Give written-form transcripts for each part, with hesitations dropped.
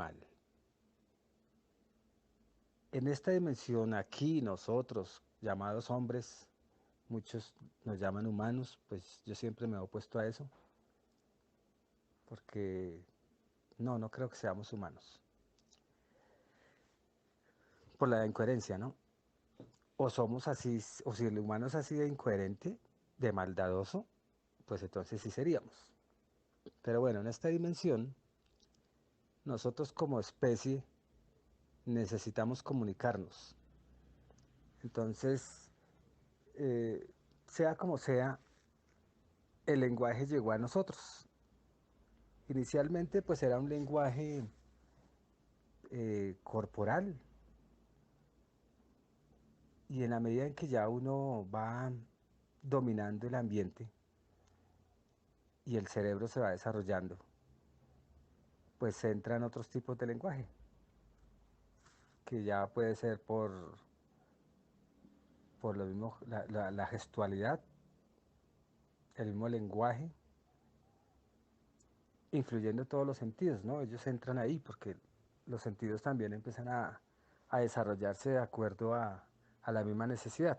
mal. En esta dimensión, aquí nosotros, llamados hombres, muchos nos llaman humanos, pues yo siempre me he opuesto a eso, porque no creo que seamos humanos. Por la incoherencia, ¿no? O somos así, o si el humano es así de incoherente, de maldadoso, pues entonces sí seríamos. Pero bueno, en esta dimensión, nosotros como especie necesitamos comunicarnos. Entonces, eh, sea como sea, el lenguaje llegó a nosotros. Inicialmente, pues era un lenguaje corporal, y en la medida en que ya uno va dominando el ambiente y el cerebro se va desarrollando, pues entran otros tipos de lenguaje, que ya puede ser por lo mismo, la gestualidad, el mismo lenguaje, influyendo todos los sentidos, ¿no? Ellos entran ahí porque los sentidos también empiezan a desarrollarse de acuerdo a la misma necesidad.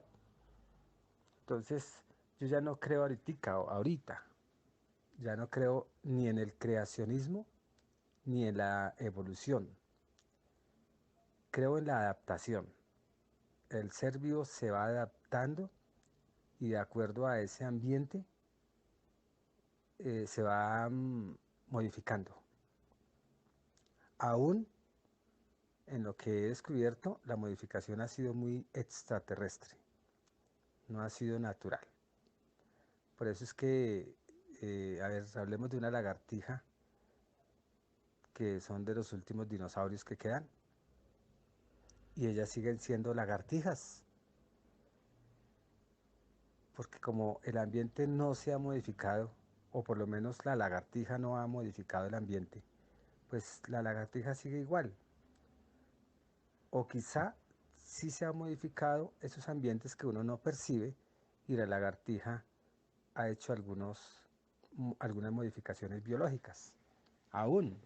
Entonces, yo ya no creo ahorita, ya no creo ni en el creacionismo ni en la evolución. Creo en la adaptación. El ser vivo se va adaptando y de acuerdo a ese ambiente se va modificando. Aún en lo que he descubierto, la modificación ha sido muy extraterrestre, no ha sido natural. Por eso es que, a ver, hablemos de una lagartija, que son de los últimos dinosaurios que quedan, y ellas siguen siendo lagartijas, porque como el ambiente no se ha modificado, o por lo menos la lagartija no ha modificado el ambiente, pues la lagartija sigue igual. O quizá sí se han modificado esos ambientes que uno no percibe y la lagartija ha hecho algunas modificaciones biológicas, aún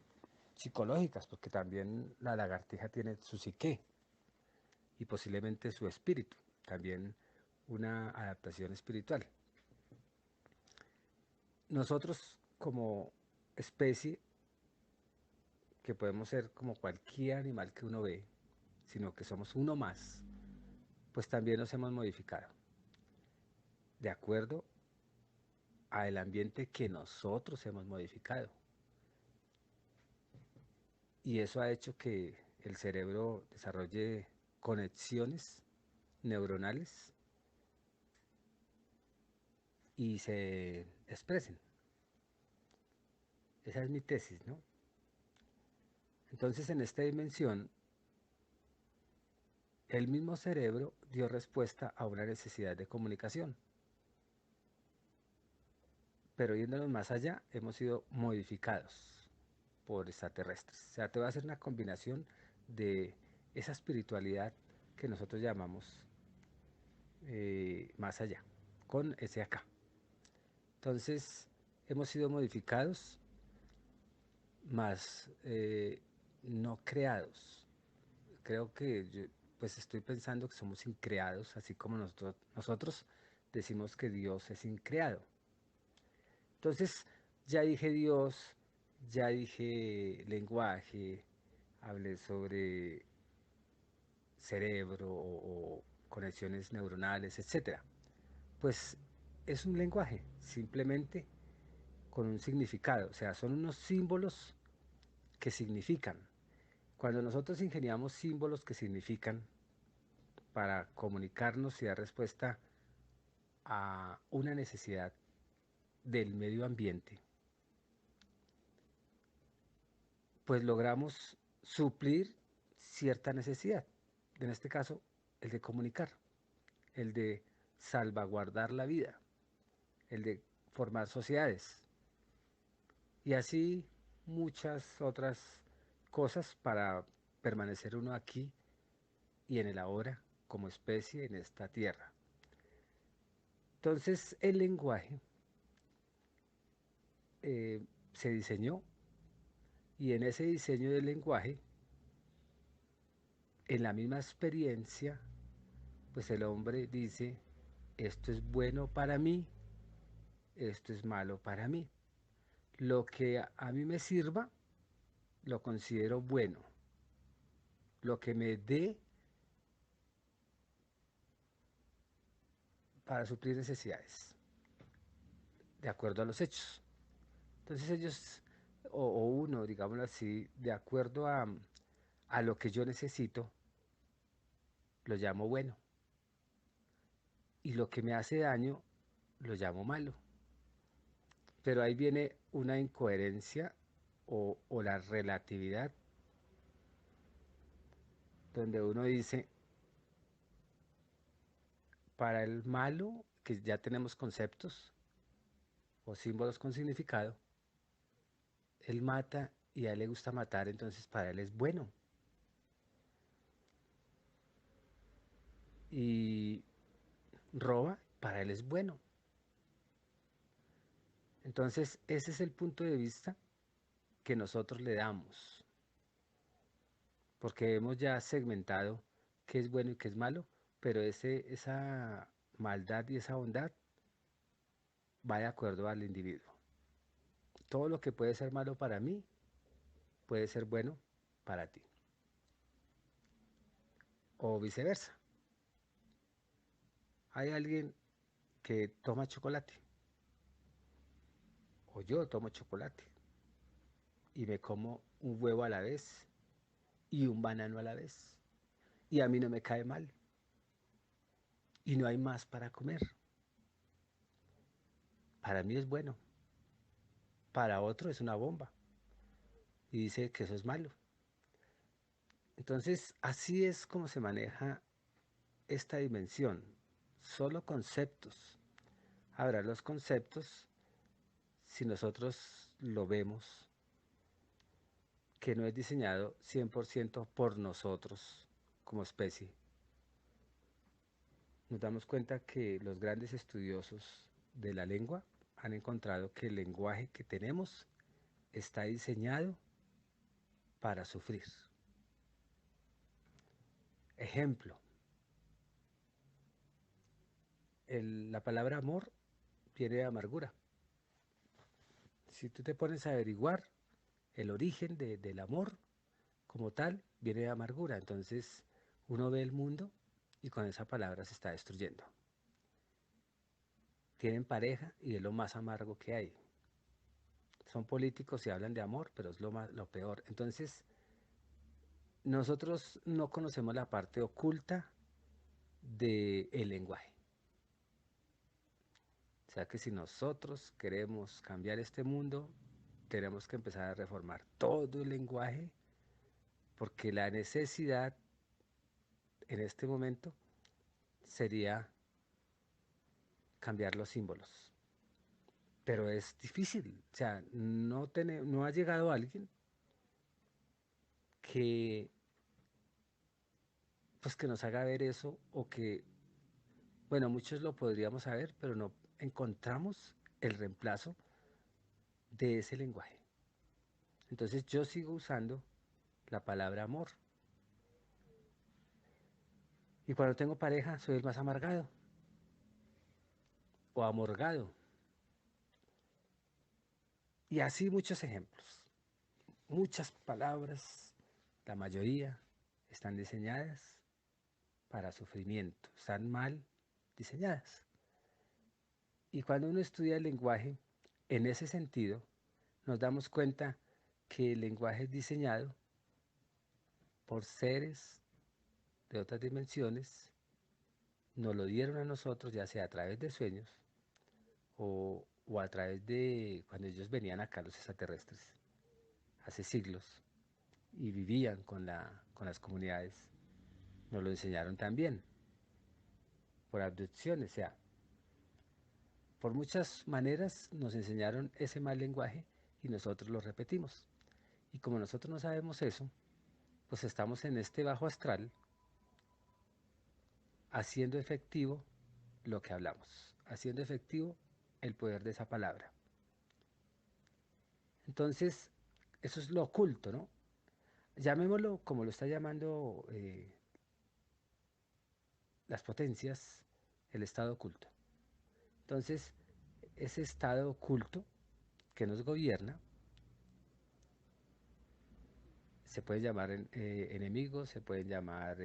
psicológicas, porque también la lagartija tiene su psique y posiblemente su espíritu, también una adaptación espiritual. Nosotros como especie, que podemos ser como cualquier animal que uno ve, sino que somos uno más, pues también nos hemos modificado de acuerdo al ambiente que nosotros hemos modificado. Y eso ha hecho que el cerebro desarrolle conexiones neuronales y se expresen. Esa es mi tesis, ¿no? Entonces, en esta dimensión, el mismo cerebro dio respuesta a una necesidad de comunicación. Pero yéndonos más allá, hemos sido modificados por extraterrestres. O sea, te va a hacer una combinación de esa espiritualidad que nosotros llamamos más allá, con ese acá. Entonces, hemos sido modificados, más no creados. Creo que yo, pues estoy pensando que somos increados, así como nosotros decimos que Dios es increado. Entonces, ya dije Dios, ya dije lenguaje, hablé sobre cerebro o conexiones neuronales, etcétera. Pues es un lenguaje, simplemente con un significado, o sea, son unos símbolos que significan. Cuando nosotros ingeniamos símbolos que significan para comunicarnos y dar respuesta a una necesidad del medio ambiente, pues logramos suplir cierta necesidad. En este caso, el de comunicar, el de salvaguardar la vida, el de formar sociedades y así muchas otras cosas para permanecer uno aquí y en el ahora como especie en esta tierra. Entonces el lenguaje se diseñó Y en ese diseño del lenguaje, en la misma experiencia, pues el hombre dice, esto es bueno para mí, esto es malo para mí. Lo que a mí me sirva, lo considero bueno. Lo que me dé para suplir necesidades, de acuerdo a los hechos. Entonces ellos, o uno, digámoslo así, de acuerdo a lo que yo necesito, lo llamo bueno. Y lo que me hace daño, lo llamo malo. Pero ahí viene una incoherencia o la relatividad, donde uno dice, para el malo, que ya tenemos conceptos o símbolos con significado, él mata y a él le gusta matar, entonces para él es bueno. Y roba, para él es bueno. Entonces ese es el punto de vista que nosotros le damos, porque hemos ya segmentado qué es bueno y qué es malo, pero esa maldad y esa bondad va de acuerdo al individuo. Todo lo que puede ser malo para mí puede ser bueno para ti, o viceversa. Hay alguien que toma chocolate, o yo tomo chocolate, y me como un huevo a la vez y un banano a la vez, y a mí no me cae mal, y no hay más para comer. Para mí es bueno, para otro es una bomba, y dice que eso es malo. Entonces, así es como se maneja esta dimensión, solo conceptos. Ahora, los conceptos, si nosotros lo vemos, que no es diseñado 100% por nosotros como especie, nos damos cuenta que los grandes estudiosos de la lengua han encontrado que el lenguaje que tenemos está diseñado para sufrir. Ejemplo, la palabra amor viene de amargura. Si tú te pones a averiguar el origen del amor como tal, viene de amargura. Entonces uno ve el mundo y con esa palabra se está destruyendo. Tienen pareja y es lo más amargo que hay. Son políticos y hablan de amor, pero es lo peor. Entonces, nosotros no conocemos la parte oculta del lenguaje. O sea que si nosotros queremos cambiar este mundo, tenemos que empezar a reformar todo el lenguaje, porque la necesidad en este momento sería cambiar los símbolos. Pero es difícil, o sea, no ha llegado alguien que, pues, que nos haga ver eso, o que, bueno, muchos lo podríamos saber, pero no encontramos el reemplazo de ese lenguaje. Entonces yo sigo usando la palabra amor. Y cuando tengo pareja soy el más amargado o amorgado. Y así muchos ejemplos. Muchas palabras, la mayoría, están diseñadas para sufrimiento, están mal diseñadas. Y cuando uno estudia el lenguaje, en ese sentido, nos damos cuenta que el lenguaje es diseñado por seres de otras dimensiones, nos lo dieron a nosotros, ya sea a través de sueños o a través de cuando ellos venían acá, los extraterrestres, hace siglos, y vivían con las comunidades, nos lo enseñaron también, por abducciones, o sea, por muchas maneras nos enseñaron ese mal lenguaje y nosotros lo repetimos. Y como nosotros no sabemos eso, pues estamos en este bajo astral haciendo efectivo lo que hablamos, haciendo efectivo el poder de esa palabra. Entonces, eso es lo oculto, ¿no? Llamémoslo como lo está llamando las potencias, el estado oculto. Entonces, ese estado oculto que nos gobierna se puede llamar enemigos, se pueden llamar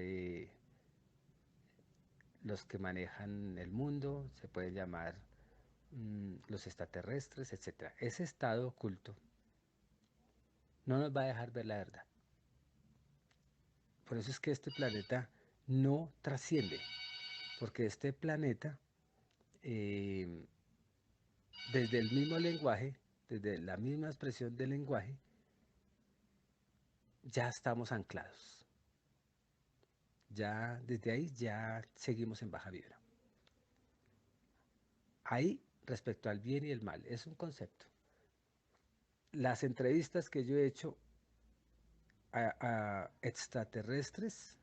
los que manejan el mundo, se pueden llamar los extraterrestres, etcétera. Ese estado oculto no nos va a dejar ver la verdad. Por eso es que este planeta no trasciende, porque este planeta, eh, desde el mismo lenguaje, desde la misma expresión del lenguaje, ya estamos anclados. Ya desde ahí ya seguimos en baja vibra. Ahí, respecto al bien y el mal, es un concepto. Las entrevistas que yo he hecho a extraterrestres,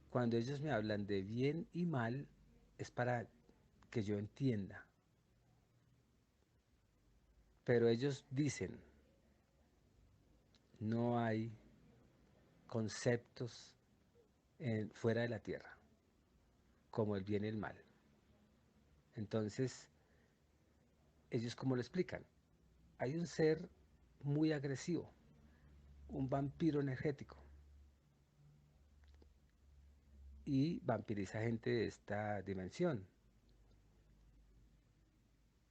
cuando ellos me hablan de bien y mal, es para que yo entienda. Pero ellos dicen, no hay conceptos fuera de la Tierra, como el bien y el mal. Entonces, ellos cómo lo explican. Hay un ser muy agresivo, un vampiro energético, y vampiriza gente de esta dimensión.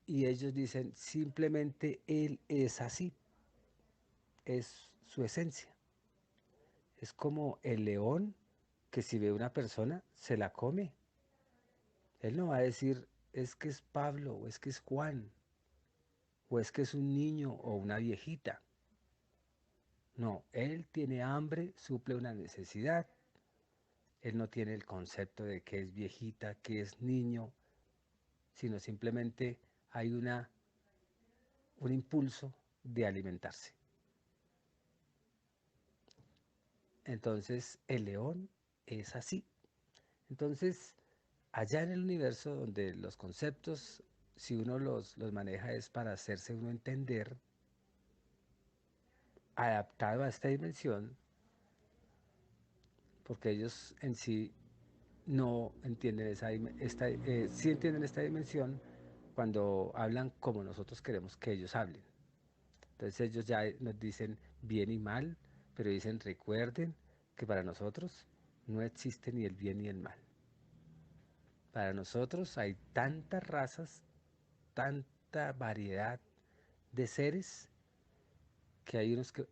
Y ellos dicen, simplemente él es así, es su esencia. Es como el león que si ve una persona, se la come. Él no va a decir, es que es Pablo, o es que es Juan, o es que es un niño o una viejita. No, él tiene hambre, suple una necesidad. Él no tiene el concepto de que es viejita, que es niño, sino simplemente hay un impulso de alimentarse. Entonces, el león es así. Entonces, allá en el universo donde los conceptos, si uno los maneja es para hacerse uno entender, adaptado a esta dimensión, porque ellos en sí no entienden sí entienden esta dimensión cuando hablan como nosotros queremos que ellos hablen. Entonces ellos ya nos dicen bien y mal, pero dicen recuerden que para nosotros no existe ni el bien ni el mal. Para nosotros hay tantas razas, tanta variedad de seres, que hay unos que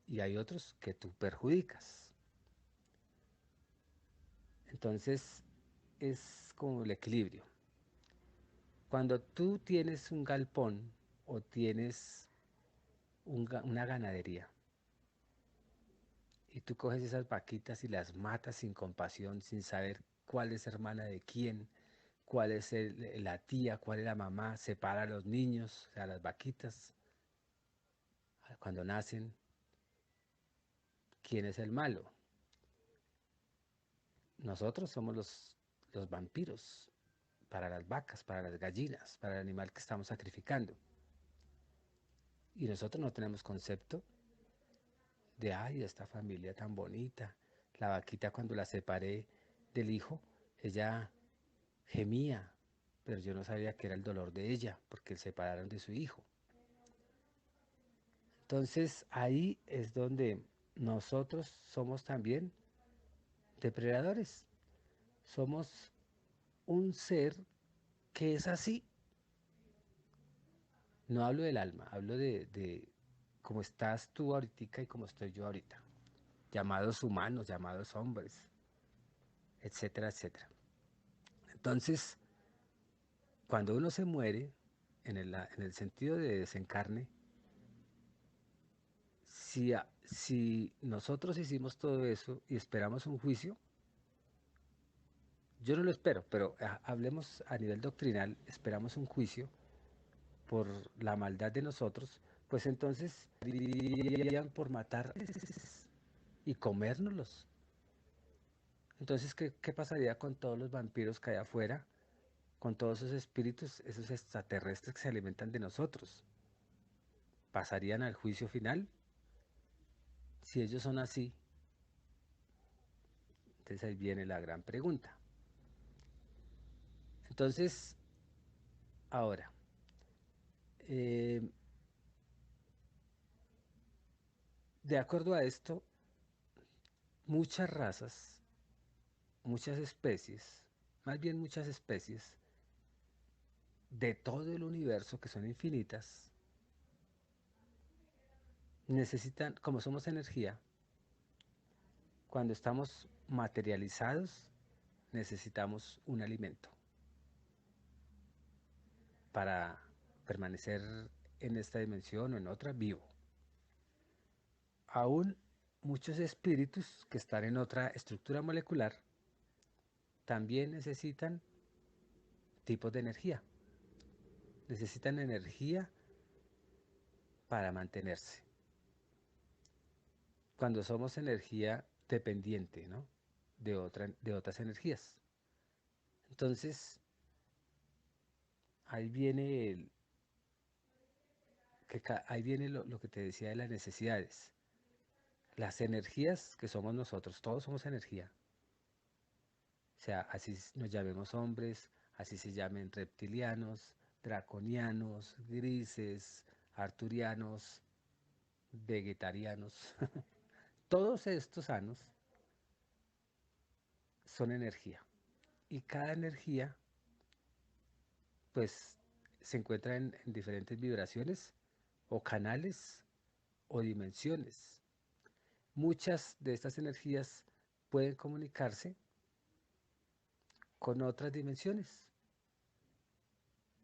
y hay otros que tú perjudicas. Entonces es como el equilibrio. Cuando tú tienes un galpón o tienes una ganadería y tú coges esas vaquitas y las matas sin compasión, sin saber cuál es hermana de quién, cuál es la tía, cuál es la mamá, separa a los niños, o sea, las vaquitas, cuando nacen, ¿quién es el malo? Nosotros somos los vampiros para las vacas, para las gallinas, para el animal que estamos sacrificando. Y nosotros no tenemos concepto de, ay, esta familia tan bonita. La vaquita cuando la separé del hijo, ella gemía, pero yo no sabía que era el dolor de ella, porque se separaron de su hijo. Entonces ahí es donde nosotros somos también depredadores. Somos un ser que es así. No hablo del alma, hablo de cómo estás tú ahorita y cómo estoy yo ahorita. Llamados humanos, llamados hombres, etcétera, etcétera. Entonces, cuando uno se muere, en el sentido de desencarne, si nosotros hicimos todo eso y esperamos un juicio, yo no lo espero, pero hablemos a nivel doctrinal, esperamos un juicio por la maldad de nosotros, pues entonces irían por matar y comérnoslos. Entonces, ¿qué pasaría con todos los vampiros que hay afuera, con todos esos espíritus, esos extraterrestres que se alimentan de nosotros? ¿pasarían al juicio final? Si ellos son así, entonces ahí viene la gran pregunta. Entonces, ahora, eh, de acuerdo a esto, muchas razas, muchas especies, más bien muchas especies de todo el universo, que son infinitas, necesitan, como somos energía, cuando estamos materializados, necesitamos un alimento para permanecer en esta dimensión o en otra vivo. Aún muchos espíritus que están en otra estructura molecular también necesitan tipos de energía. Necesitan energía para mantenerse. Cuando somos energía dependiente, ¿no? de otras energías. Entonces, ahí viene, ahí viene lo que te decía de las necesidades. Las energías que somos nosotros, todos somos energía. O sea, así nos llamemos hombres, así se llamen reptilianos, draconianos, grises, arturianos, vegetarianos. Todos estos sanos son energía. Y cada energía, pues, se encuentra en diferentes vibraciones o canales o dimensiones. Muchas de estas energías pueden comunicarse con otras dimensiones,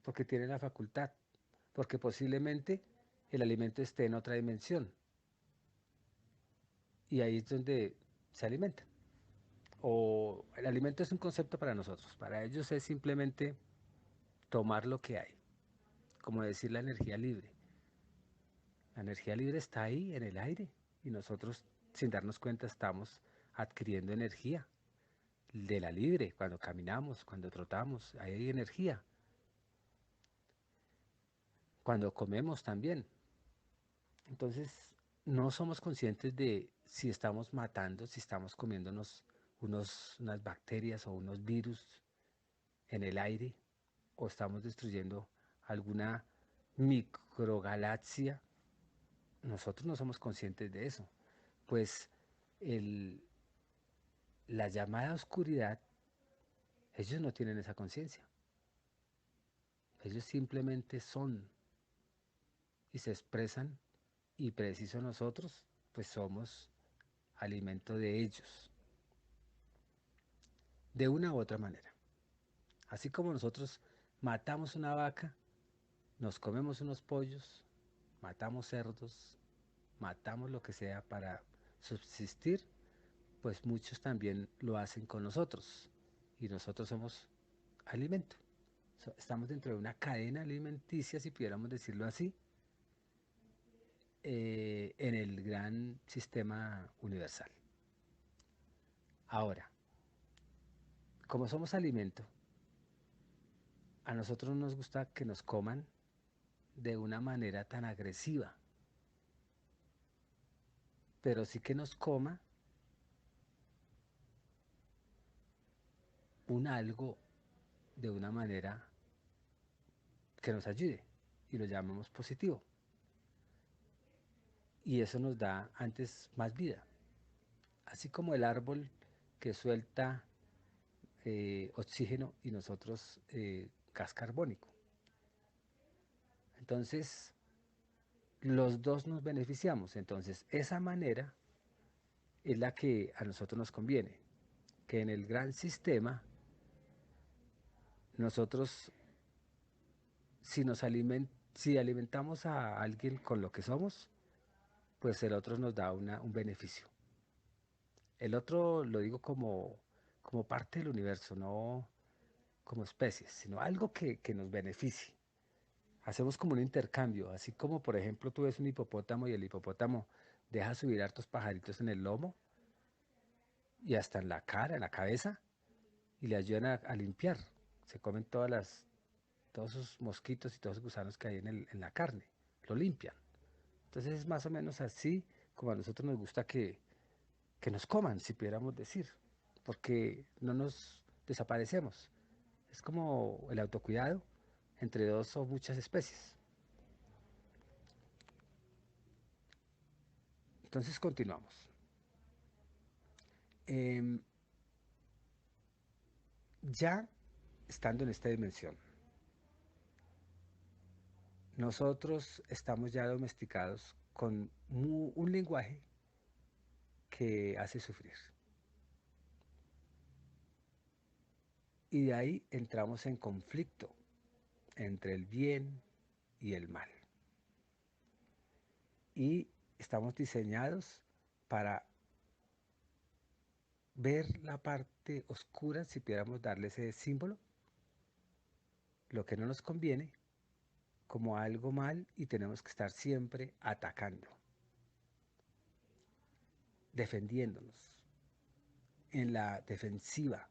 porque tienen la facultad, porque posiblemente el alimento esté en otra dimensión, y ahí es donde se alimentan. O el alimento es un concepto para nosotros, para ellos es simplemente tomar lo que hay, como decir la energía libre. La energía libre está ahí en el aire y nosotros sin darnos cuenta estamos adquiriendo energía de la libre, cuando caminamos, cuando trotamos, ahí hay energía. Cuando comemos también. Entonces, no somos conscientes de si estamos matando, si estamos comiéndonos unas bacterias o unos virus en el aire, o estamos destruyendo alguna microgalaxia. Nosotros no somos conscientes de eso. Pues el, la llamada oscuridad, ellos no tienen esa conciencia. Ellos simplemente son y se expresan, y preciso nosotros, pues somos alimento de ellos, de una u otra manera. Así como nosotros matamos una vaca, nos comemos unos pollos, matamos cerdos, matamos lo que sea para subsistir, pues muchos también lo hacen con nosotros, y nosotros somos alimento. Estamos dentro de una cadena alimenticia, si pudiéramos decirlo así, en el gran sistema universal. Ahora, como somos alimento, a nosotros no nos gusta que nos coman de una manera tan agresiva, pero sí que nos coma un algo de una manera que nos ayude, y lo llamamos positivo. Y eso nos da antes más vida. Así como el árbol que suelta oxígeno y nosotros gas carbónico. Entonces, los dos nos beneficiamos. Entonces, esa manera es la que a nosotros nos conviene, que en el gran sistema nosotros, si alimentamos a alguien con lo que somos, pues el otro nos da un beneficio. El otro lo digo como parte del universo, no como especies, sino algo que nos beneficie. Hacemos como un intercambio, así como por ejemplo tú ves un hipopótamo y el hipopótamo deja subir hartos pajaritos en el lomo y hasta en la cara, en la cabeza, y le ayudan a limpiar. Se comen todos esos mosquitos y todos esos gusanos que hay en la carne, lo limpian. Entonces es más o menos así como a nosotros nos gusta que nos coman, si pudiéramos decir, porque no nos desaparecemos. Es como el autocuidado entre dos o muchas especies. Entonces continuamos. Em, ya estando en esta dimensión, nosotros estamos ya domesticados con un lenguaje que hace sufrir. Y de ahí entramos en conflicto entre el bien y el mal. Y estamos diseñados para ver la parte oscura, si pudiéramos darle ese símbolo, lo que no nos conviene, como algo mal y tenemos que estar siempre atacando, defendiéndonos, en la defensiva.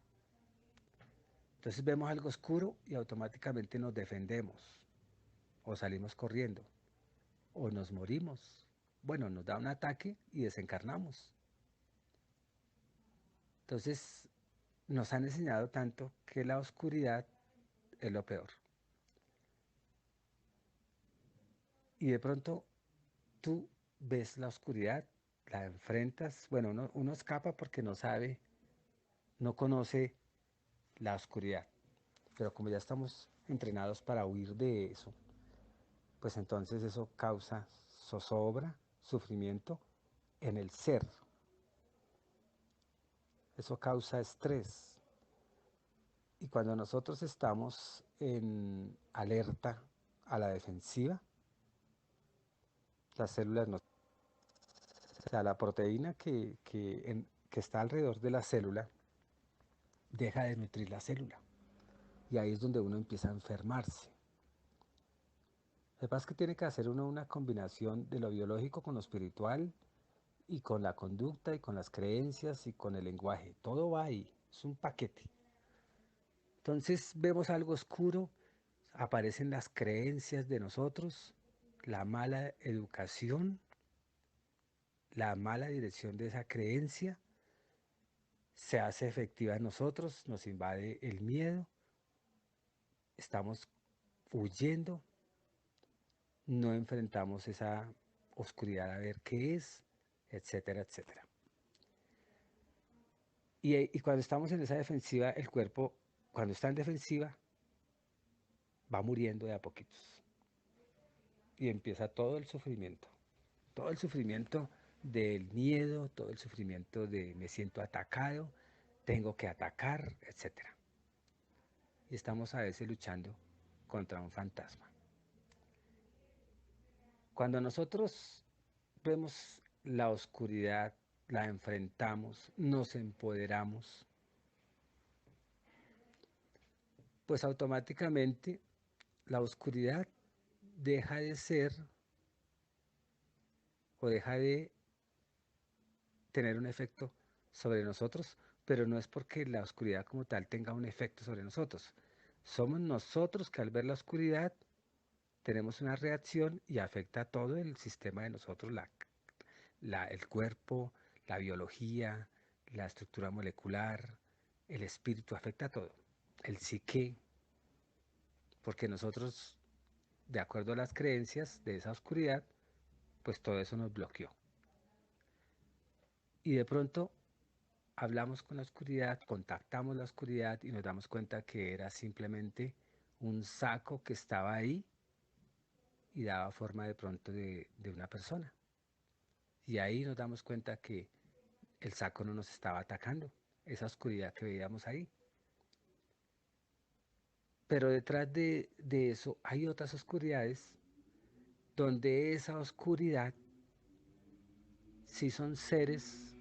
Entonces vemos algo oscuro y automáticamente nos defendemos, o salimos corriendo, o nos morimos. Bueno, nos da un ataque y desencarnamos. Entonces nos han enseñado tanto que la oscuridad es lo peor. Y de pronto tú ves la oscuridad, la enfrentas. Bueno, uno escapa porque no sabe, no conoce la oscuridad. Pero como ya estamos entrenados para huir de eso, pues entonces eso causa zozobra, sufrimiento en el ser. Eso causa estrés. Y cuando nosotros estamos en alerta a la defensiva, las células no... O sea, la proteína que está alrededor de la célula deja de nutrir la célula. Y ahí es donde uno empieza a enfermarse. Lo que pasa es que tiene que hacer uno una combinación de lo biológico con lo espiritual y con la conducta y con las creencias y con el lenguaje. Todo va ahí, es un paquete. Entonces vemos algo oscuro, aparecen las creencias de nosotros, la mala educación, la mala dirección de esa creencia, se hace efectiva en nosotros, nos invade el miedo, estamos huyendo, no enfrentamos esa oscuridad a ver qué es, etcétera, etcétera. Y cuando estamos en esa defensiva, el cuerpo, cuando está en defensiva, va muriendo de a poquitos. Y empieza todo el sufrimiento del miedo, todo el sufrimiento de me siento atacado, tengo que atacar, etcétera. Y estamos a veces luchando contra un fantasma. Cuando nosotros vemos la oscuridad, la enfrentamos, nos empoderamos, pues automáticamente la oscuridad deja de ser o deja de tener un efecto sobre nosotros, pero no es porque la oscuridad como tal tenga un efecto sobre nosotros. Somos nosotros que al ver la oscuridad tenemos una reacción y afecta a todo el sistema de nosotros, el cuerpo, la biología, la estructura molecular, el espíritu, afecta a todo, el psique, porque nosotros, de acuerdo a las creencias de esa oscuridad, pues todo eso nos bloqueó. Y de pronto hablamos con la oscuridad, contactamos la oscuridad y nos damos cuenta que era simplemente un saco que estaba ahí y daba forma de pronto de una persona. Y ahí nos damos cuenta que el saco no nos estaba atacando, esa oscuridad que veíamos ahí. Pero detrás de eso hay otras oscuridades donde esa oscuridad sí son seres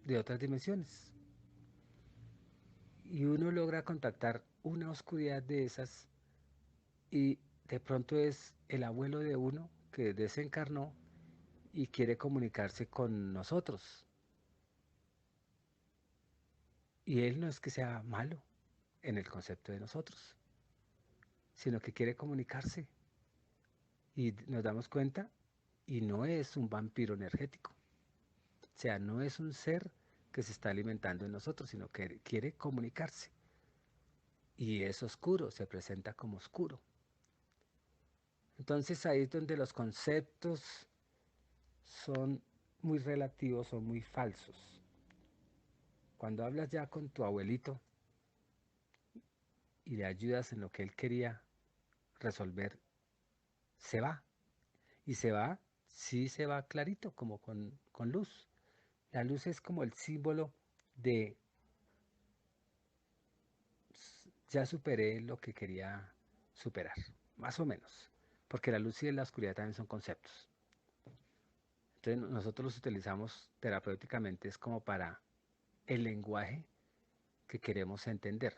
de otras dimensiones. Y uno logra contactar una oscuridad de esas y de pronto es el abuelo de uno que desencarnó y quiere comunicarse con nosotros. Y él no es que sea malo en el concepto de nosotros, sino que quiere comunicarse. y nos damos cuenta y no es un vampiro energético. O sea, no es un ser que se está alimentando en nosotros, sino que quiere comunicarse. Y es oscuro, se presenta como oscuro. Entonces ahí es donde los conceptos son muy relativos, son muy falsos. Cuando hablas ya con tu abuelito y le ayudas en lo que él quería resolver, se va. Y se va, sí se va clarito, como con luz. La luz es como el símbolo de ya superé lo que quería superar, más o menos. Porque la luz y la oscuridad también son conceptos. Entonces nosotros los utilizamos terapéuticamente, es como para el lenguaje que queremos entender.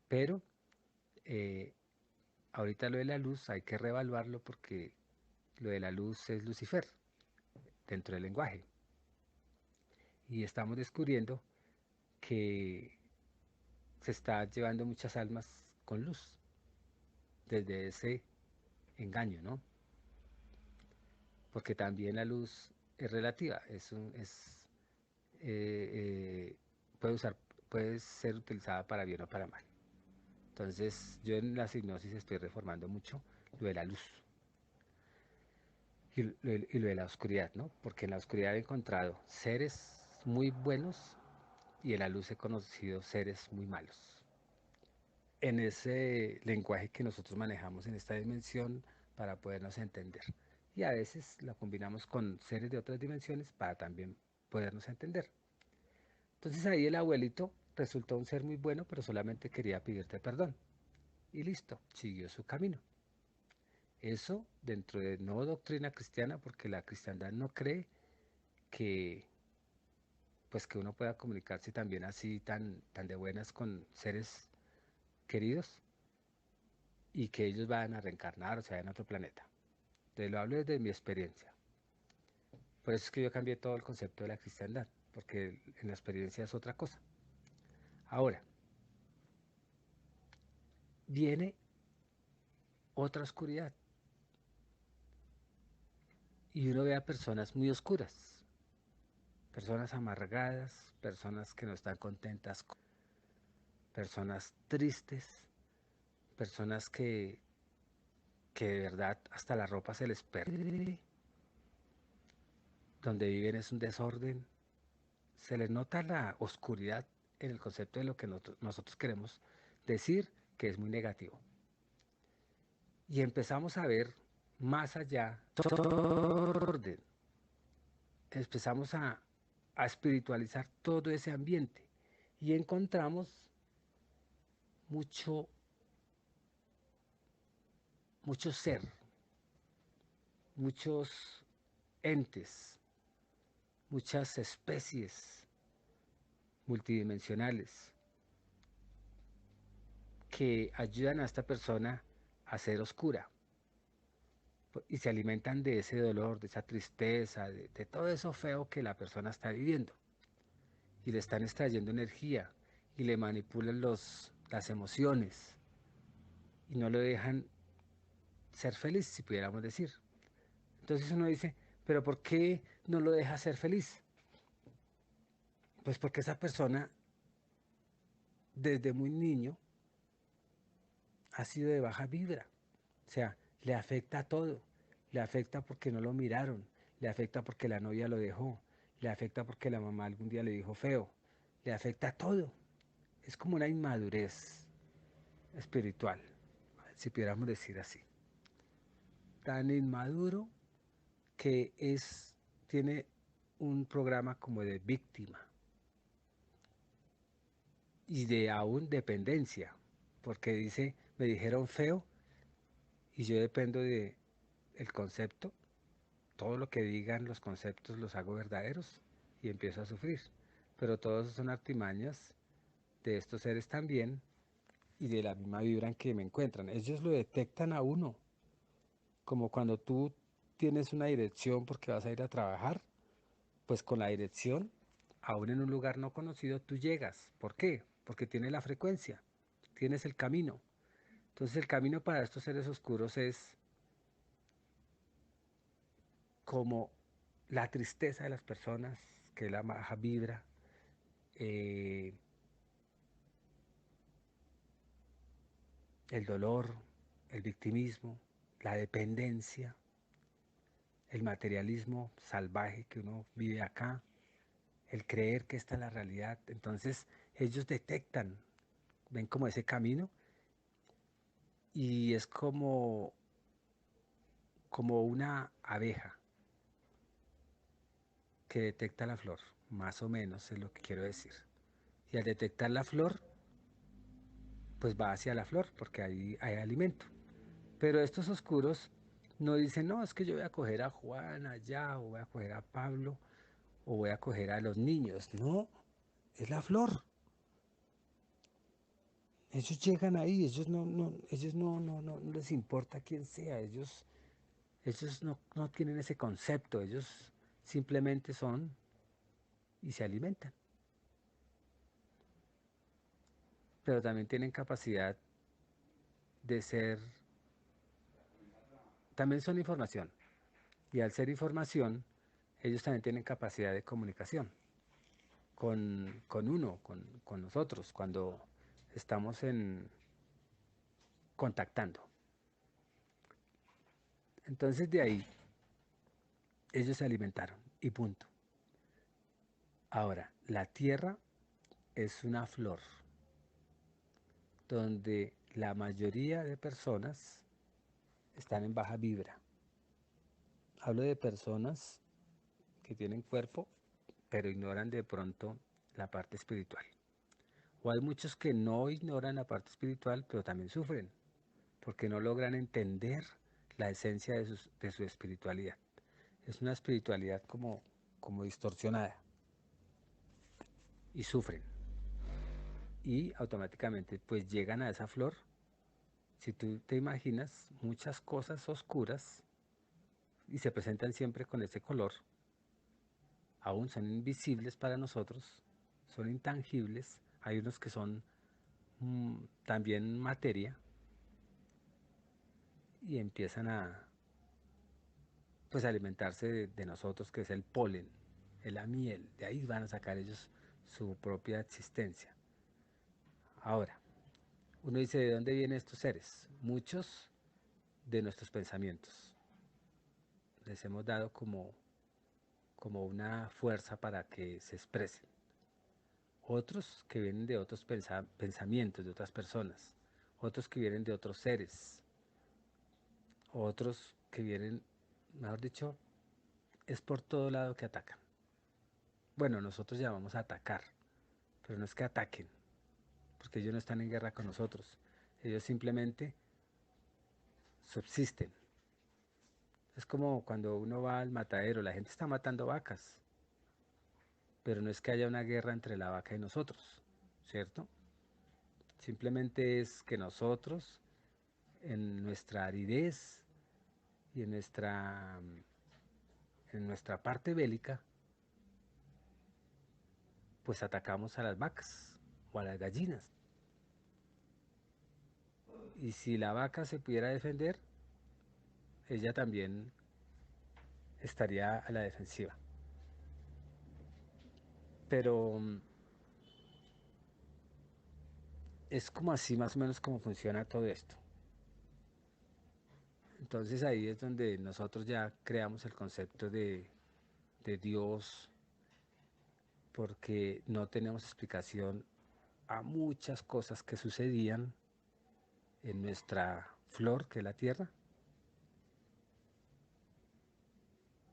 Pero eh, ahorita lo de la luz hay que reevaluarlo porque lo de la luz es Lucifer dentro del lenguaje. Y estamos descubriendo que se está llevando muchas almas con luz desde ese engaño, ¿no? Porque también la luz es relativa, eh, eh, puede usar, puede ser utilizada para bien o para mal. Entonces, yo en la hipnosis estoy reformando mucho lo de la luz y lo de la oscuridad, ¿no? Porque en la oscuridad he encontrado seres muy buenos y en la luz he conocido seres muy malos. En ese lenguaje que nosotros manejamos en esta dimensión para podernos entender. Y a veces la combinamos con seres de otras dimensiones para también podernos entender. Entonces ahí el abuelito resultó un ser muy bueno, pero solamente quería pedirte perdón. Y listo, siguió su camino. Eso dentro de no doctrina cristiana, porque la cristiandad no cree que pues que uno pueda comunicarse también así tan de buenas con seres queridos y que ellos vayan a reencarnar o sea en otro planeta. Te lo hablo desde mi experiencia. Por eso es que yo cambié todo el concepto de la cristiandad, porque en la experiencia es otra cosa. Ahora, viene otra oscuridad y uno ve a personas muy oscuras, personas amargadas, personas que no están contentas, personas tristes, personas que de verdad hasta la ropa se les pierde, donde viven es un desorden, se les nota la oscuridad en el concepto de lo que nosotros queremos decir que es muy negativo. Y empezamos a ver más allá orden, empezamos a espiritualizar todo ese ambiente y encontramos mucho, mucho ser, muchos entes, muchas especies multidimensionales que ayudan a esta persona a ser oscura y se alimentan de ese dolor, de esa tristeza, de todo eso feo que la persona está viviendo y le están extrayendo energía y le manipulan las emociones y no lo dejan ser feliz, si pudiéramos decir. Entonces uno dice, pero ¿por qué no lo deja ser feliz? Pues porque esa persona desde muy niño ha sido de baja vibra. O sea, le afecta a todo. Le afecta porque no lo miraron. Le afecta porque la novia lo dejó. Le afecta porque la mamá algún día le dijo feo. Le afecta a todo. Es como una inmadurez espiritual, si pudiéramos decir así. Tan inmaduro que tiene un programa como de víctima y de aún dependencia, porque dice, me dijeron feo y yo dependo de el concepto, todo lo que digan los conceptos los hago verdaderos y empiezo a sufrir. Pero todos son artimañas de estos seres también y de la misma vibra en que me encuentran. Ellos lo detectan a uno, como cuando tú tienes una dirección porque vas a ir a trabajar, pues con la dirección, aún en un lugar no conocido, tú llegas. ¿Por qué? Porque tienes la frecuencia, tienes el camino. Entonces el camino para estos seres oscuros es como la tristeza de las personas, que es la baja vibra, eh, el dolor, el victimismo, la dependencia, el materialismo salvaje que uno vive acá, el creer que esta es la realidad. Entonces ellos detectan, ven como ese camino y es como una abeja que detecta la flor, más o menos es lo que quiero decir. Y al detectar la flor, pues va hacia la flor porque ahí hay alimento. Pero estos oscuros no dicen, no, es que yo voy a coger a Juan allá, o voy a coger a Pablo, o voy a coger a los niños. No, es la flor. Ellos llegan ahí, ellos no les importa quién sea, ellos no tienen ese concepto, ellos simplemente son y se alimentan. Pero también tienen capacidad de ser, también son información. Y al ser información, ellos también tienen capacidad de comunicación con uno, con nosotros, cuando estamos contactando. Entonces de ahí ellos se alimentaron y punto. Ahora, la tierra es una flor donde la mayoría de personas están en baja vibra. Hablo de personas que tienen cuerpo, pero ignoran de pronto la parte espiritual. O hay muchos que no ignoran la parte espiritual, pero también sufren, porque no logran entender la esencia de su espiritualidad. Es una espiritualidad como distorsionada y sufren. Y automáticamente pues llegan a esa flor. Si tú te imaginas muchas cosas oscuras y se presentan siempre con ese color, aún son invisibles para nosotros, son intangibles, hay unos que son también materia y empiezan a pues alimentarse de nosotros, que es el polen, es la miel, de ahí van a sacar ellos su propia existencia. Ahora, uno dice, ¿de dónde vienen estos seres? Muchos de nuestros pensamientos. Les hemos dado como una fuerza para que se expresen. Otros que vienen de otros pensamientos de otras personas, otros que vienen de otros seres, otros que vienen, mejor dicho, es por todo lado que atacan. Bueno, nosotros llamamos a atacar, pero no es que ataquen, porque ellos no están en guerra con nosotros. Ellos simplemente subsisten. Es como cuando uno va al matadero, la gente está matando vacas, pero no es que haya una guerra entre la vaca y nosotros, ¿cierto? Simplemente es que nosotros, en nuestra aridez y en nuestra parte bélica, pues atacamos a las vacas o a las gallinas. Y si la vaca se pudiera defender, ella también estaría a la defensiva. Pero es como así más o menos como funciona todo esto. Entonces ahí es donde nosotros ya creamos el concepto de Dios, porque no tenemos explicación a muchas cosas que sucedían en nuestra flor, que es la tierra,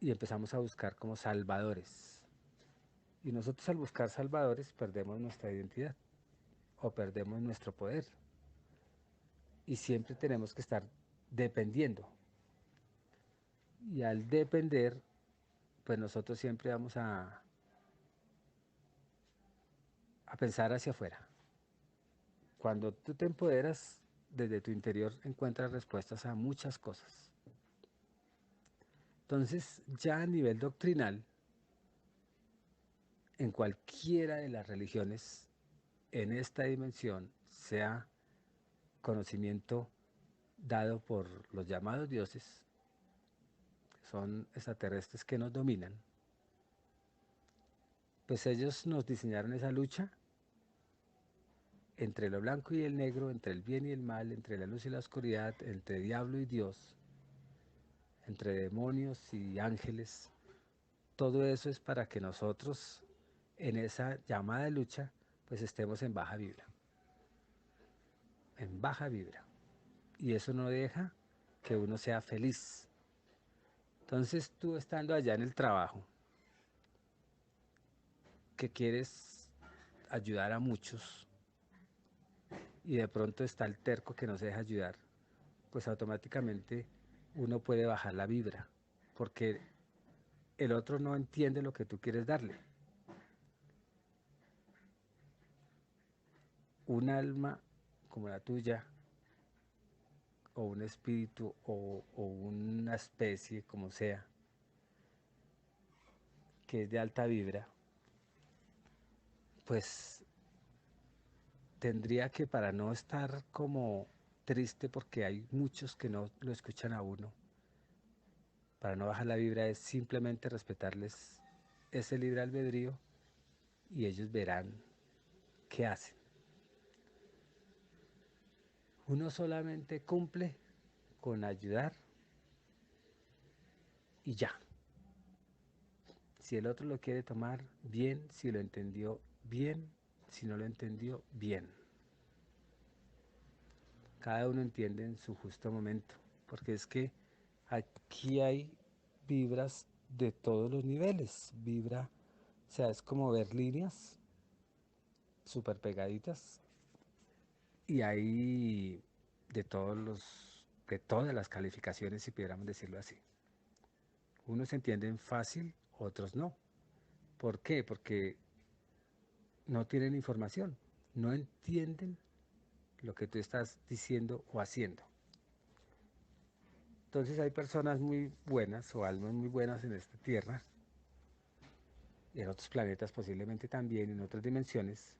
y empezamos a buscar como salvadores. Y nosotros al buscar salvadores perdemos nuestra identidad o perdemos nuestro poder. Y siempre tenemos que estar dependiendo. Y al depender, pues nosotros siempre vamos a pensar hacia afuera. Cuando tú te empoderas, desde tu interior encuentras respuestas a muchas cosas. Entonces, ya a nivel doctrinal, en cualquiera de las religiones, en esta dimensión, sea conocimiento dado por los llamados dioses, son extraterrestres que nos dominan, pues ellos nos diseñaron esa lucha entre lo blanco y el negro, entre el bien y el mal, entre la luz y la oscuridad, entre diablo y Dios, entre demonios y ángeles. Todo eso es para que nosotros en esa llamada de lucha pues estemos en baja vibra. Y eso no deja que uno sea feliz. Entonces tú estando allá en el trabajo, que quieres ayudar a muchos y de pronto está el terco que no se deja ayudar, pues automáticamente uno puede bajar la vibra, porque el otro no entiende lo que tú quieres darle. Un alma como la tuya, o un espíritu, o una especie, como sea, que es de alta vibra, pues tendría que, para no estar como triste porque hay muchos que no lo escuchan a uno, para no bajar la vibra es simplemente respetarles ese libre albedrío y ellos verán qué hacen. Uno solamente cumple con ayudar y ya. Si el otro lo quiere tomar, bien; si lo entendió, bien; si no lo entendió, bien. Cada uno entiende en su justo momento, porque es que aquí hay vibras de todos los niveles. Vibra, o sea, es como ver líneas súper pegaditas y hay de todas las calificaciones, si pudiéramos decirlo así. Unos entienden fácil, otros no. ¿Por qué? Porque no tienen información, no entienden lo que tú estás diciendo o haciendo. Entonces hay personas muy buenas o almas muy buenas en esta tierra, y en otros planetas posiblemente también, en otras dimensiones,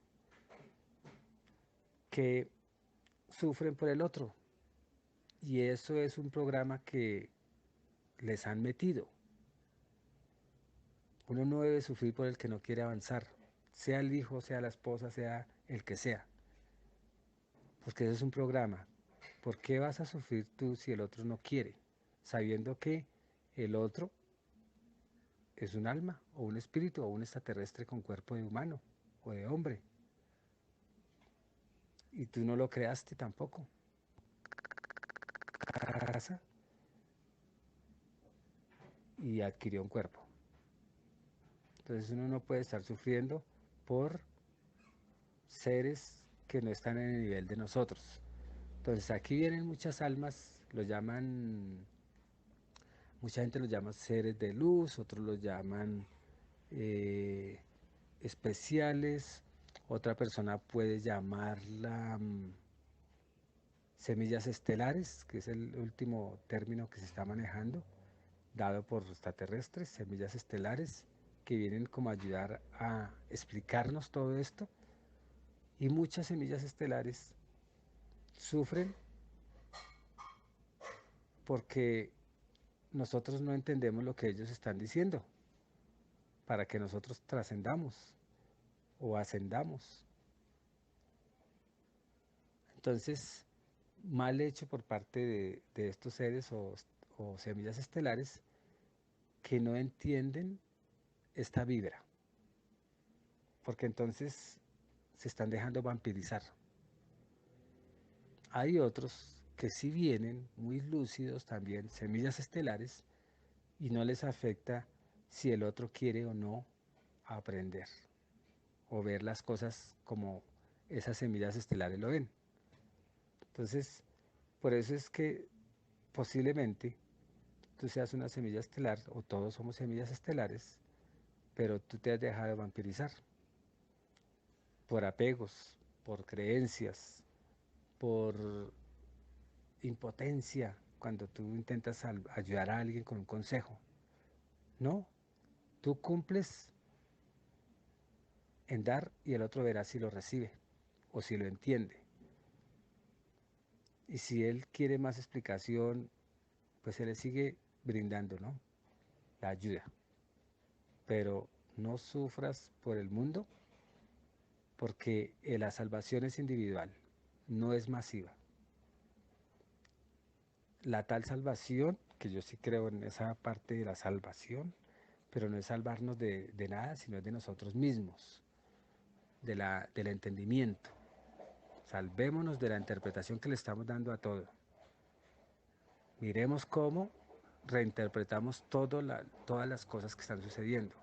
que sufren por el otro. Y eso es un programa que les han metido. Uno no debe sufrir por el que no quiere avanzar, sea el hijo, sea la esposa, sea el que sea, porque eso es un programa. ¿Por qué vas a sufrir tú si el otro no quiere? Sabiendo que el otro es un alma, o un espíritu, o un extraterrestre con cuerpo de humano o de hombre, y tú no lo creaste tampoco. Casa y adquirió un cuerpo. Entonces uno no puede estar sufriendo por seres que no están en el nivel de nosotros. Entonces aquí vienen muchas almas, lo llaman, mucha gente los llama seres de luz, otros los llaman eh, especiales, otra persona puede llamarla semillas estelares, que es el último término que se está manejando, dado por extraterrestres, semillas estelares, que vienen como a ayudar a explicarnos todo esto. Y muchas semillas estelares sufren porque nosotros no entendemos lo que ellos están diciendo, para que nosotros trascendamos o ascendamos. Entonces, mal hecho por parte de estos seres o semillas estelares que no entienden esta vibra, porque entonces se están dejando vampirizar. Hay otros que sí vienen muy lúcidos también, semillas estelares, y no les afecta si el otro quiere o no aprender o ver las cosas como esas semillas estelares lo ven. Entonces, por eso es que posiblemente tú seas una semilla estelar, o todos somos semillas estelares, pero tú te has dejado vampirizar por apegos, por creencias, por impotencia cuando tú intentas ayudar a alguien con un consejo. No, tú cumples en dar y el otro verá si lo recibe o si lo entiende. Y si él quiere más explicación, pues se le sigue brindando, ¿no? la ayuda, pero no sufras por el mundo porque la salvación es individual, no es masiva. La tal salvación, que yo sí creo en esa parte de la salvación, pero no es salvarnos de nada, sino es de nosotros mismos, del entendimiento. Salvémonos de la interpretación que le estamos dando a todo. Miremos cómo reinterpretamos todas las cosas que están sucediendo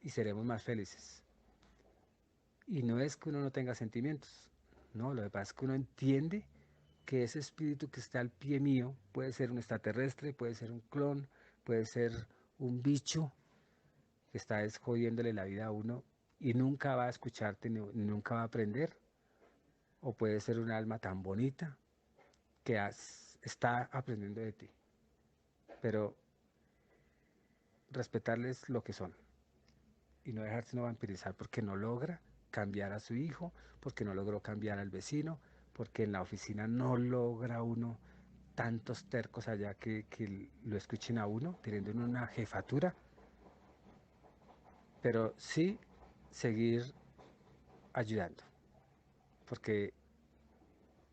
y seremos más felices. Y no es que uno no tenga sentimientos, no, lo que pasa es que uno entiende que ese espíritu que está al pie mío puede ser un extraterrestre, puede ser un clon, puede ser un bicho que está jodiéndole la vida a uno y nunca va a escucharte, nunca va a aprender, o puede ser un alma tan bonita que está aprendiendo de ti, pero respetarles lo que son y no dejarse no vampirizar porque no logra cambiar a su hijo, porque no logró cambiar al vecino, porque en la oficina no logra uno tantos tercos allá que lo escuchen a uno, teniendo una jefatura, pero sí seguir ayudando, porque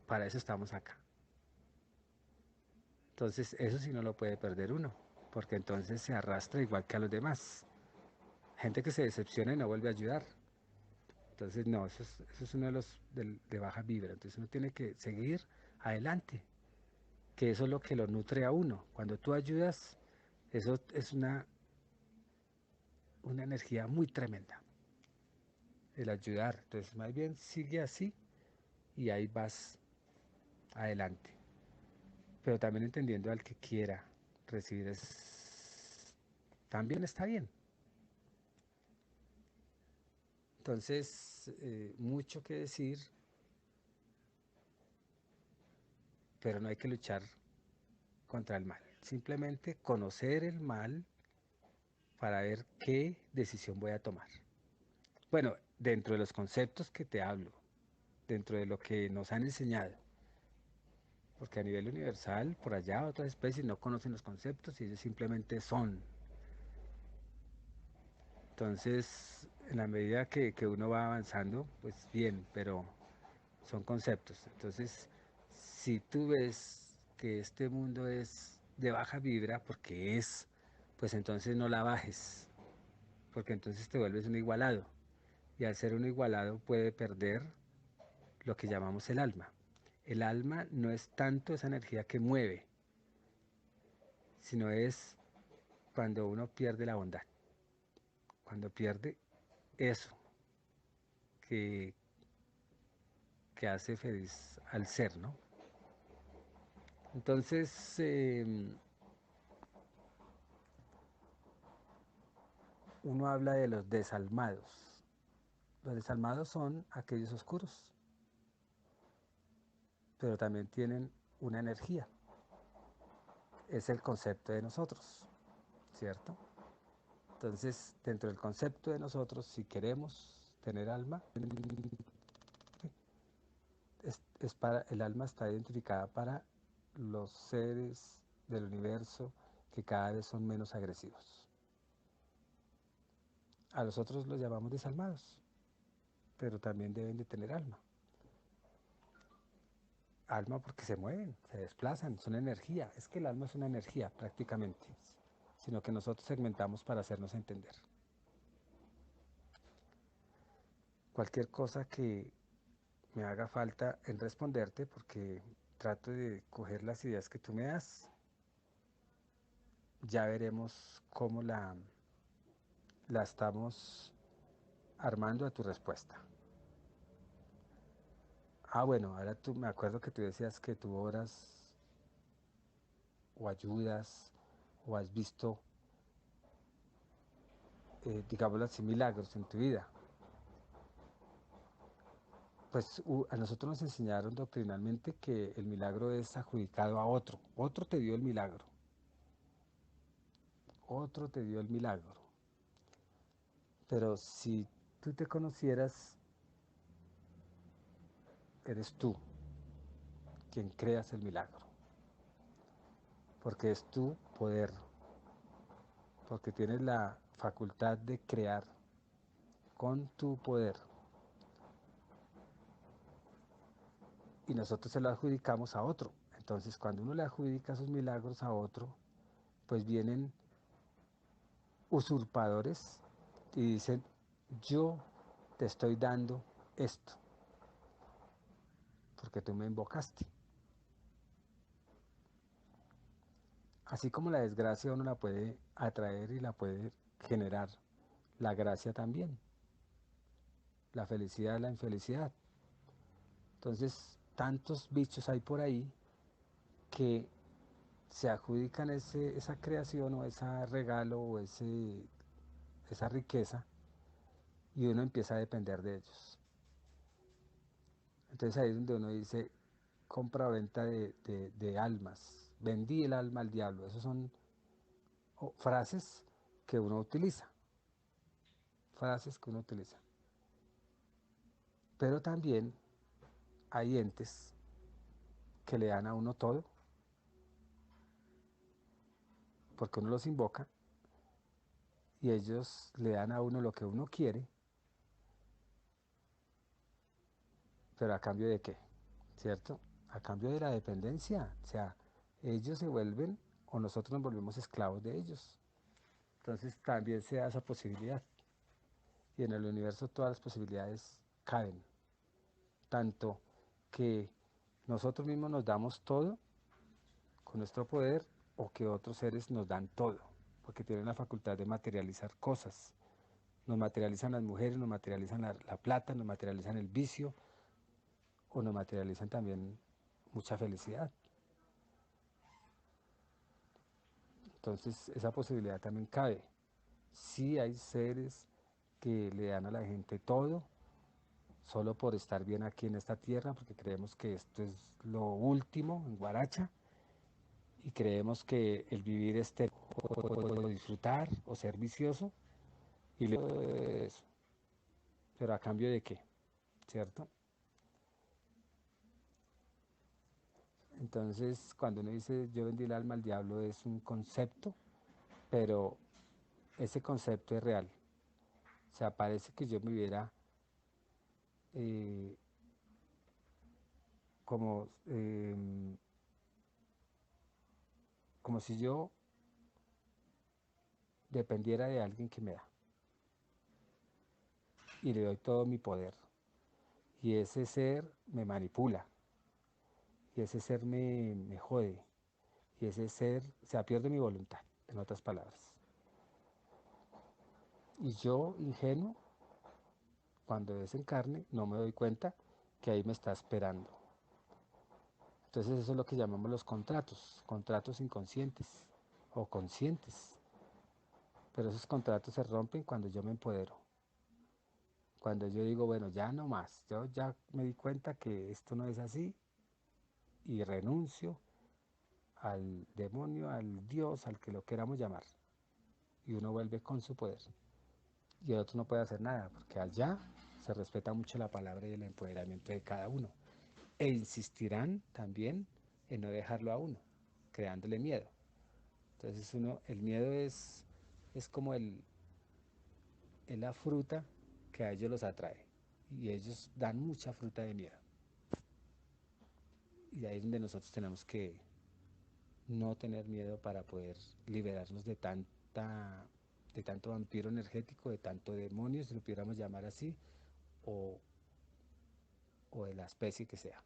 para eso estamos acá. Entonces eso sí no lo puede perder uno, porque entonces se arrastra igual que a los demás. Gente que se decepciona y no vuelve a ayudar. Entonces no, eso es uno de los de baja vibra. Entonces uno tiene que seguir adelante, que eso es lo que lo nutre a uno. Cuando tú ayudas, eso es una energía muy tremenda, el ayudar. Entonces más bien sigue así y ahí vas adelante. Pero también entendiendo al que quiera recibir también está bien. Entonces, mucho que decir, pero no hay que luchar contra el mal. Simplemente conocer el mal para ver qué decisión voy a tomar. Bueno, dentro de los conceptos que te hablo, dentro de lo que nos han enseñado, porque a nivel universal, por allá otras especies no conocen los conceptos y ellos simplemente son. Entonces, en la medida que uno va avanzando, pues bien, pero son conceptos. Entonces, si tú ves que este mundo es de baja vibra, porque es, pues entonces no la bajes, porque entonces te vuelves un igualado. Y al ser un igualado puede perder lo que llamamos el alma. El alma no es tanto esa energía que mueve, sino es cuando uno pierde la bondad, cuando pierde eso que, que hace feliz al ser, ¿no? Entonces, uno habla de los desalmados. Los desalmados son aquellos oscuros, pero también tienen una energía. Es el concepto de nosotros, ¿cierto? Entonces, dentro del concepto de nosotros, si queremos tener alma, el alma está identificada para los seres del universo que cada vez son menos agresivos. A los otros los llamamos desalmados, pero también deben de tener alma. Alma porque se mueven, se desplazan, son energía. Es que el alma es una energía prácticamente, sino que nosotros segmentamos para hacernos entender. Cualquier cosa que me haga falta en responderte, porque trato de coger las ideas que tú me das, ya veremos cómo la estamos armando a tu respuesta. Bueno, ahora tú me acuerdo que tú decías que tú oras o ayudas o has visto, digámoslo así, milagros en tu vida. Pues a nosotros nos enseñaron doctrinalmente que el milagro es adjudicado a otro. Otro te dio el milagro. Otro te dio el milagro. Pero si tú te conocieras, eres tú quien creas el milagro. Porque es tu poder, porque tienes la facultad de crear con tu poder y nosotros se lo adjudicamos a otro. Entonces, cuando uno le adjudica esos milagros a otro, pues vienen usurpadores y dicen, yo te estoy dando esto, porque tú me invocaste. Así como la desgracia uno la puede atraer y la puede generar, la gracia también, la felicidad, la infelicidad. Entonces, tantos bichos hay por ahí que se adjudican esa creación o ese regalo o esa riqueza y uno empieza a depender de ellos. Entonces ahí es donde uno dice compra o venta de almas, vendí el alma al diablo. Esas son frases que uno utiliza, frases que uno utiliza. Pero también hay entes que le dan a uno todo, porque uno los invoca y ellos le dan a uno lo que uno quiere, pero a cambio de qué, ¿cierto? A cambio de la dependencia, o sea, ellos se vuelven o nosotros nos volvemos esclavos de ellos. Entonces también se da esa posibilidad. Y en el universo todas las posibilidades caben, tanto que nosotros mismos nos damos todo con nuestro poder o que otros seres nos dan todo, porque tienen la facultad de materializar cosas. Nos materializan las mujeres, nos materializan la plata, nos materializan el vicio o nos materializan también mucha felicidad. Entonces esa posibilidad también cabe. Sí hay seres que le dan a la gente todo, solo por estar bien aquí en esta tierra, porque creemos que esto es lo último en Guaracha, y creemos que el vivir este o disfrutar o ser vicioso, y eso. Pero a cambio de qué, ¿cierto? Entonces, cuando uno dice yo vendí el alma al diablo, es un concepto, pero ese concepto es real. O sea, parece que yo me hubiera eh, como, como si yo dependiera de alguien que me da y le doy todo mi poder. Y ese ser me manipula, y ese ser me jode, y ese ser, o sea, pierde mi voluntad, en otras palabras. Y yo, ingenuo, cuando desencarne, no me doy cuenta que ahí me está esperando. Entonces eso es lo que llamamos los contratos, contratos inconscientes o conscientes. Pero esos contratos se rompen cuando yo me empodero. Cuando yo digo, bueno, ya no más, yo ya me di cuenta que esto no es así y renuncio al demonio, al Dios, al que lo queramos llamar. Y uno vuelve con su poder. Y el otro no puede hacer nada, porque allá se respeta mucho la palabra y el empoderamiento de cada uno. E insistirán también en no dejarlo a uno, creándole miedo. Entonces el miedo es como es la fruta que a ellos los atrae. Y ellos dan mucha fruta de miedo. Y ahí es donde nosotros tenemos que no tener miedo para poder liberarnos de tanto vampiro energético, de tanto demonio, si lo pudiéramos llamar así, o, o de la especie que sea.